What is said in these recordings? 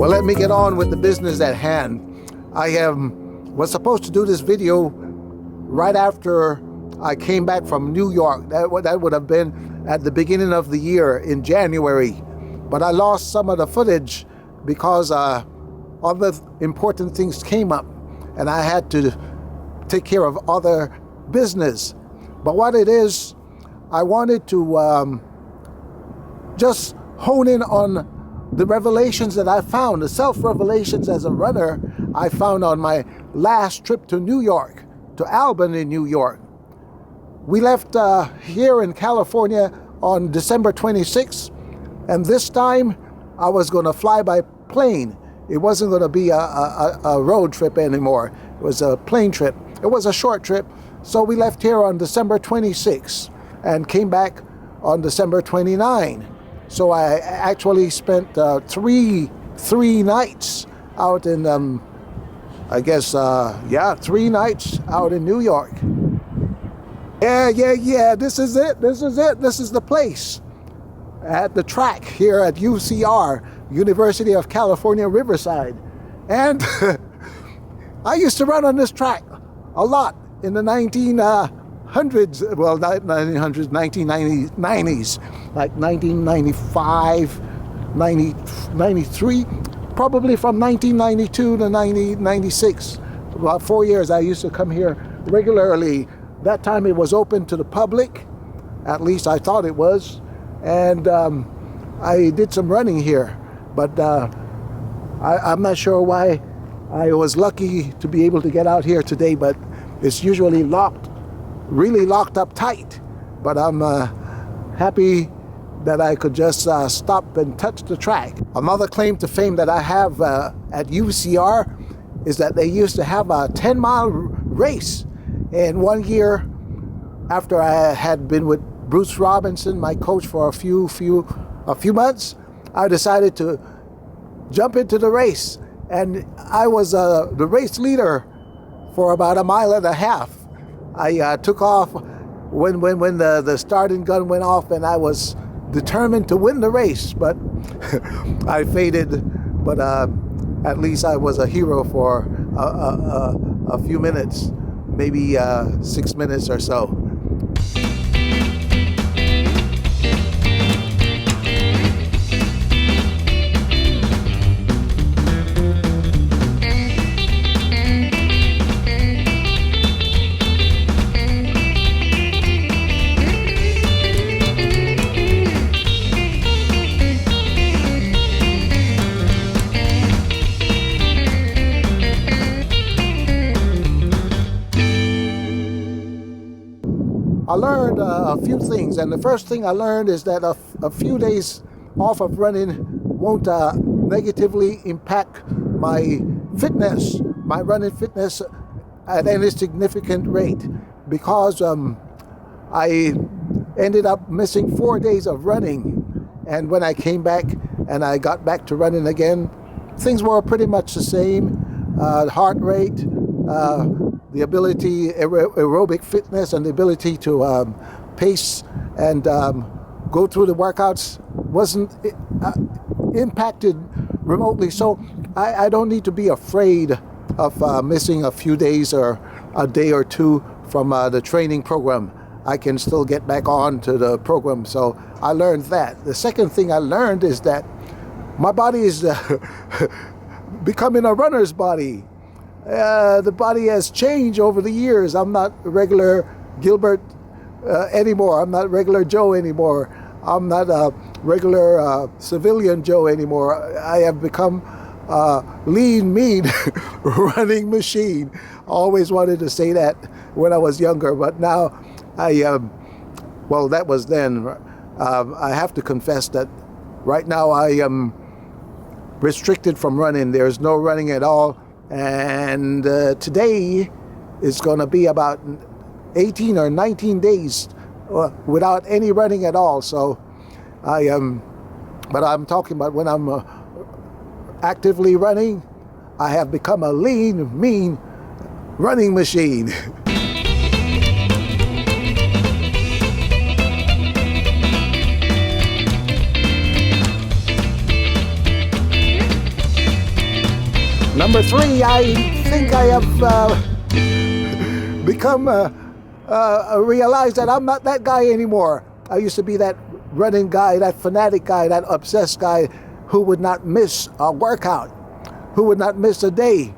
Well, let me get on with the business at hand. I was supposed to do this video right after I came back from New York. That would have been at the beginning of the year in January. But I lost some of the footage because other important things came up and I had to take care of other business. But what it is, I wanted to just hone in on the revelations that I found, the self-revelations as a runner I found on my last trip to New York, to Albany, New York. We left here in California on December 26th, and this time I was going to fly by plane. It wasn't going to be a road trip anymore. It was a plane trip. It was a short trip, so we left here on December 26th and came back on December 29th. So I actually spent three nights out in, 3 nights out in New York. Yeah, this is it. This is the place. At the track here at UCR, University of California, Riverside. And I used to run on this track a lot in the 1900s, well, not 1900s, 1990s, like 1995, 93, probably from 1992 to 1996. About 4 years I used to come here regularly. That time it was open to the public, at least I thought it was, and I did some running here, but I'm not sure why I was lucky to be able to get out here today, but it's usually really locked up tight. But I'm happy that I could just stop and touch the track. Another claim to fame that I have at UCR is that they used to have a 10-mile race. And one year, after I had been with Bruce Robinson, my coach, for a few months, I decided to jump into the race. And I was the race leader for about 1.5 miles. I took off when the starting gun went off, and I was determined to win the race, but I faded. But at least I was a hero for a few minutes, maybe 6 minutes or so. I learned a few things, and the first thing I learned is that a few days off of running won't negatively impact my running fitness at any significant rate, because I ended up missing 4 days of running, and when I came back and I got back to running again, things were pretty much the same. Heart rate, the ability, aerobic fitness, and the ability to pace and go through the workouts wasn't impacted remotely. So I don't need to be afraid of missing a few days or a day or two from the training program. I can still get back on to the program. So I learned that. The second thing I learned is that my body is becoming a runner's body. The body has changed over the years. I'm not regular Gilbert anymore. I'm not regular Joe anymore. I'm not a regular civilian Joe anymore. I have become a lean, mean running machine. Always wanted to say that when I was younger, but now well, that was then. I have to confess that right now I am restricted from running. There's no running at all. And today is going to be about 18 or 19 days without any running at all. So but I'm talking about when I'm actively running, I have become a lean, mean running machine. Number 3, I think I have become realized that I'm not that guy anymore. I used to be that running guy, that fanatic guy, that obsessed guy who would not miss a workout, who would not miss a day,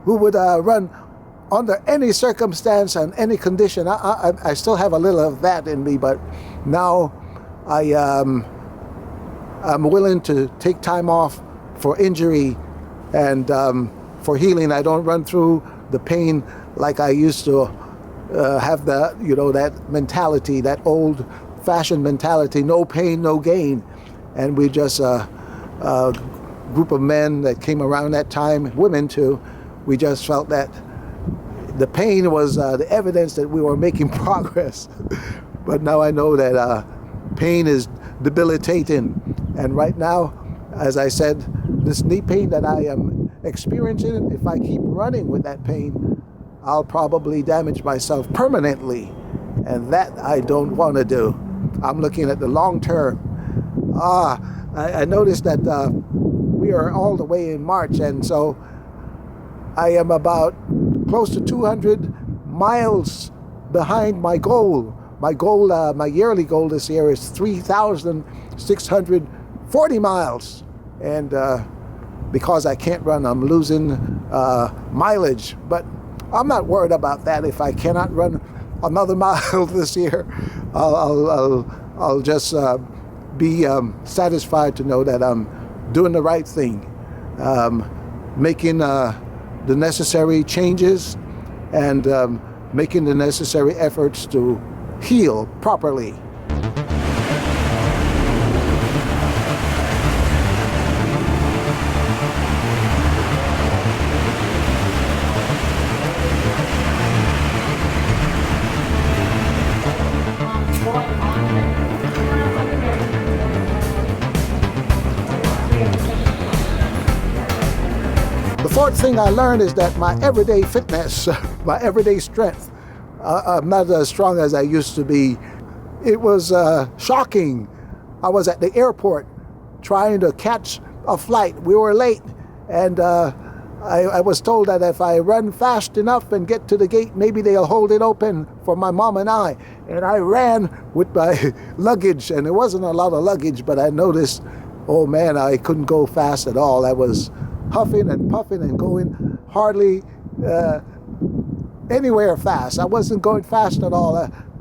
who would run under any circumstance and any condition. I still have a little of that in me, but now I'm willing to take time off for injury and for healing. I don't run through the pain like I used to have that mentality, that old-fashioned mentality, no pain, no gain. And we just a group of men that came around that time, women too, we just felt that the pain was the evidence that we were making progress. But now I know that pain is debilitating. And right now, as I said, this knee pain that I am experiencing, if I keep running with that pain, I'll probably damage myself permanently. And that I don't want to do. I'm looking at the long term. I noticed that we are all the way in March, and so I am about close to 200 miles behind my goal. My goal, my yearly goal this year is 3,640 miles. And because I can't run, I'm losing mileage. But I'm not worried about that. If I cannot run another mile this year, I'll just be satisfied to know that I'm doing the right thing, making the necessary changes and making the necessary efforts to heal properly. The fourth thing I learned is that my everyday fitness, my everyday strength, I'm not as strong as I used to be. It was shocking. I was at the airport trying to catch a flight. We were late, and I was told that if I run fast enough and get to the gate, maybe they'll hold it open for my mom and I. And I ran with my luggage, and it wasn't a lot of luggage, but I noticed, oh man, I couldn't go fast at all. I was huffing and puffing and going hardly anywhere fast. I wasn't going fast at all,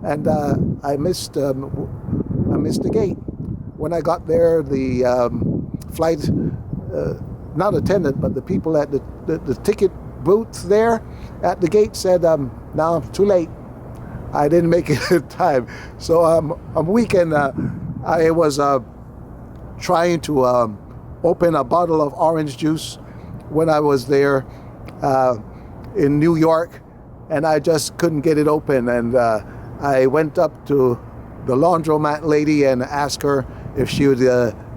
and I missed the gate. When I got there, the flight not attendant, but the people at the ticket booth there at the gate said, "Now I'm too late. I didn't make it in time." So I'm weak, and I was trying to open a bottle of orange juice when I was there in New York, and I just couldn't get it open. And I went up to the laundromat lady and asked her if she would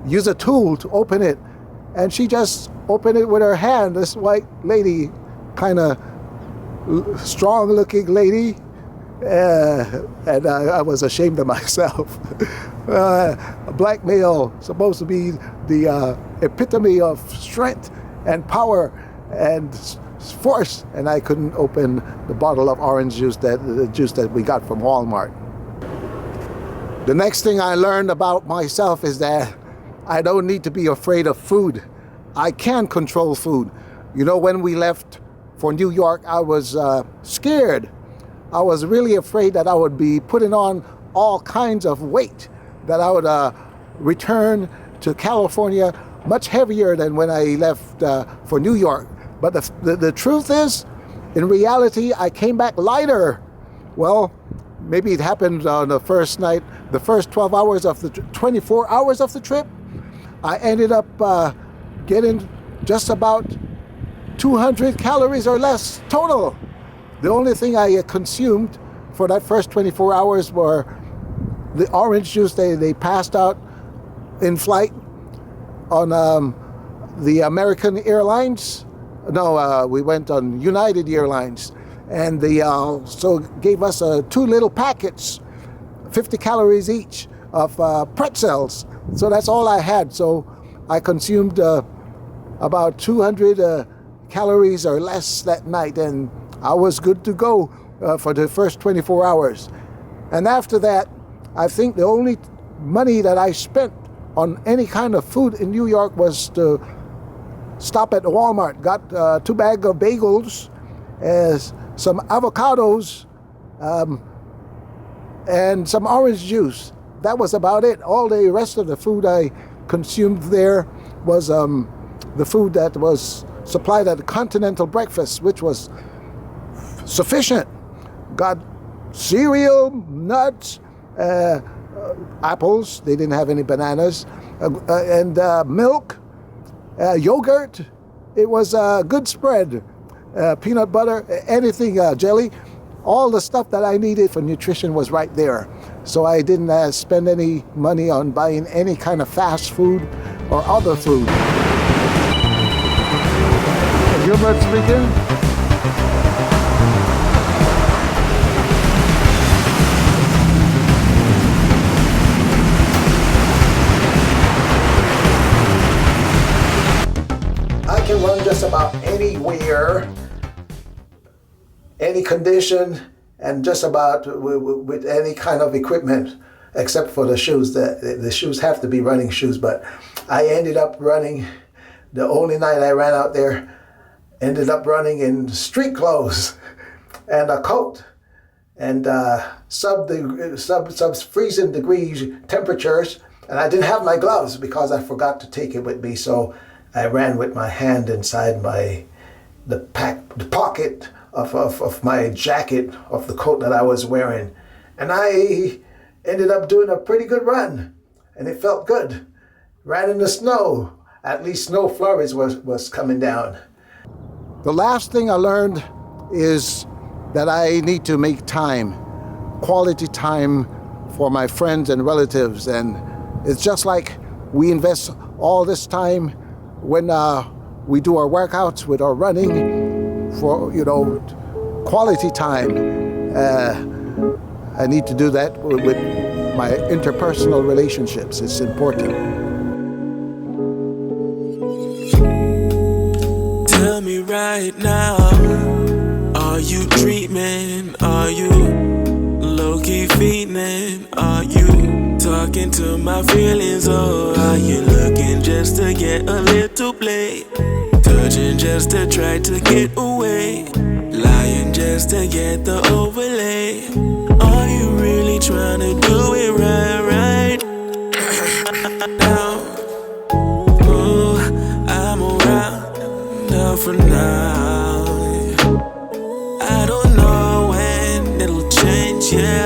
use a tool to open it. And she just opened it with her hand. This white lady, kind of strong-looking lady, and I was ashamed of myself. A black male, supposed to be the epitome of strength and power and force, and I couldn't open the bottle of orange juice, the juice that we got from Walmart. The next thing I learned about myself is that I don't need to be afraid of food. I can control food. You know, when we left for New York, I was scared. I was really afraid that I would be putting on all kinds of weight, that I would return to California much heavier than when I left for New York. But the truth is, in reality, I came back lighter. Well, maybe it happened on the first night, the first 12 hours of the 24 hours of the trip. I ended up getting just about 200 calories or less total. The only thing I consumed for that first 24 hours were the orange juice they passed out in flight on the American Airlines. No, we went on United Airlines. And they also gave us 2 little packets, 50 calories each, of pretzels. So that's all I had. So I consumed about 200 calories or less that night, and I was good to go for the first 24 hours. And after that, I think the only money that I spent on any kind of food in New York was to stop at Walmart, got 2 bags of bagels, some avocados, and some orange juice. That was about it. All the rest of the food I consumed there was the food that was supplied at the Continental Breakfast, which was sufficient. Got cereal, nuts, apples, they didn't have any bananas, and milk, yogurt. It was a good spread. Peanut butter, anything, jelly. All the stuff that I needed for nutrition was right there. So I didn't spend any money on buying any kind of fast food or other food. Gilbert speaking. I can run just about anywhere, any condition, and just about with any kind of equipment, except for the shoes. The shoes have to be running shoes, but I ended up running, the only night I ran out there, ended up running in street clothes and a coat and sub freezing degrees temperatures, and I didn't have my gloves because I forgot to take it with me, so I ran with my hand inside the pocket of my jacket, of the coat that I was wearing. And I ended up doing a pretty good run, and it felt good. Ran in the snow. At least snow flurries was coming down. The last thing I learned is that I need to make time, quality time for my friends and relatives. And it's just like we invest all this time when we do our workouts with our running for, quality time. I need to do that with my interpersonal relationships. It's important. Tell me right now, are you dreaming? Are you low-key feeling? Are you talking to my feelings? Or are you looking just to get a little play? Touching just to try to get away, lying just to get the overlay. Are you really trying to do it right now? Oh, I'm around now for now. I don't know when it'll change, yeah.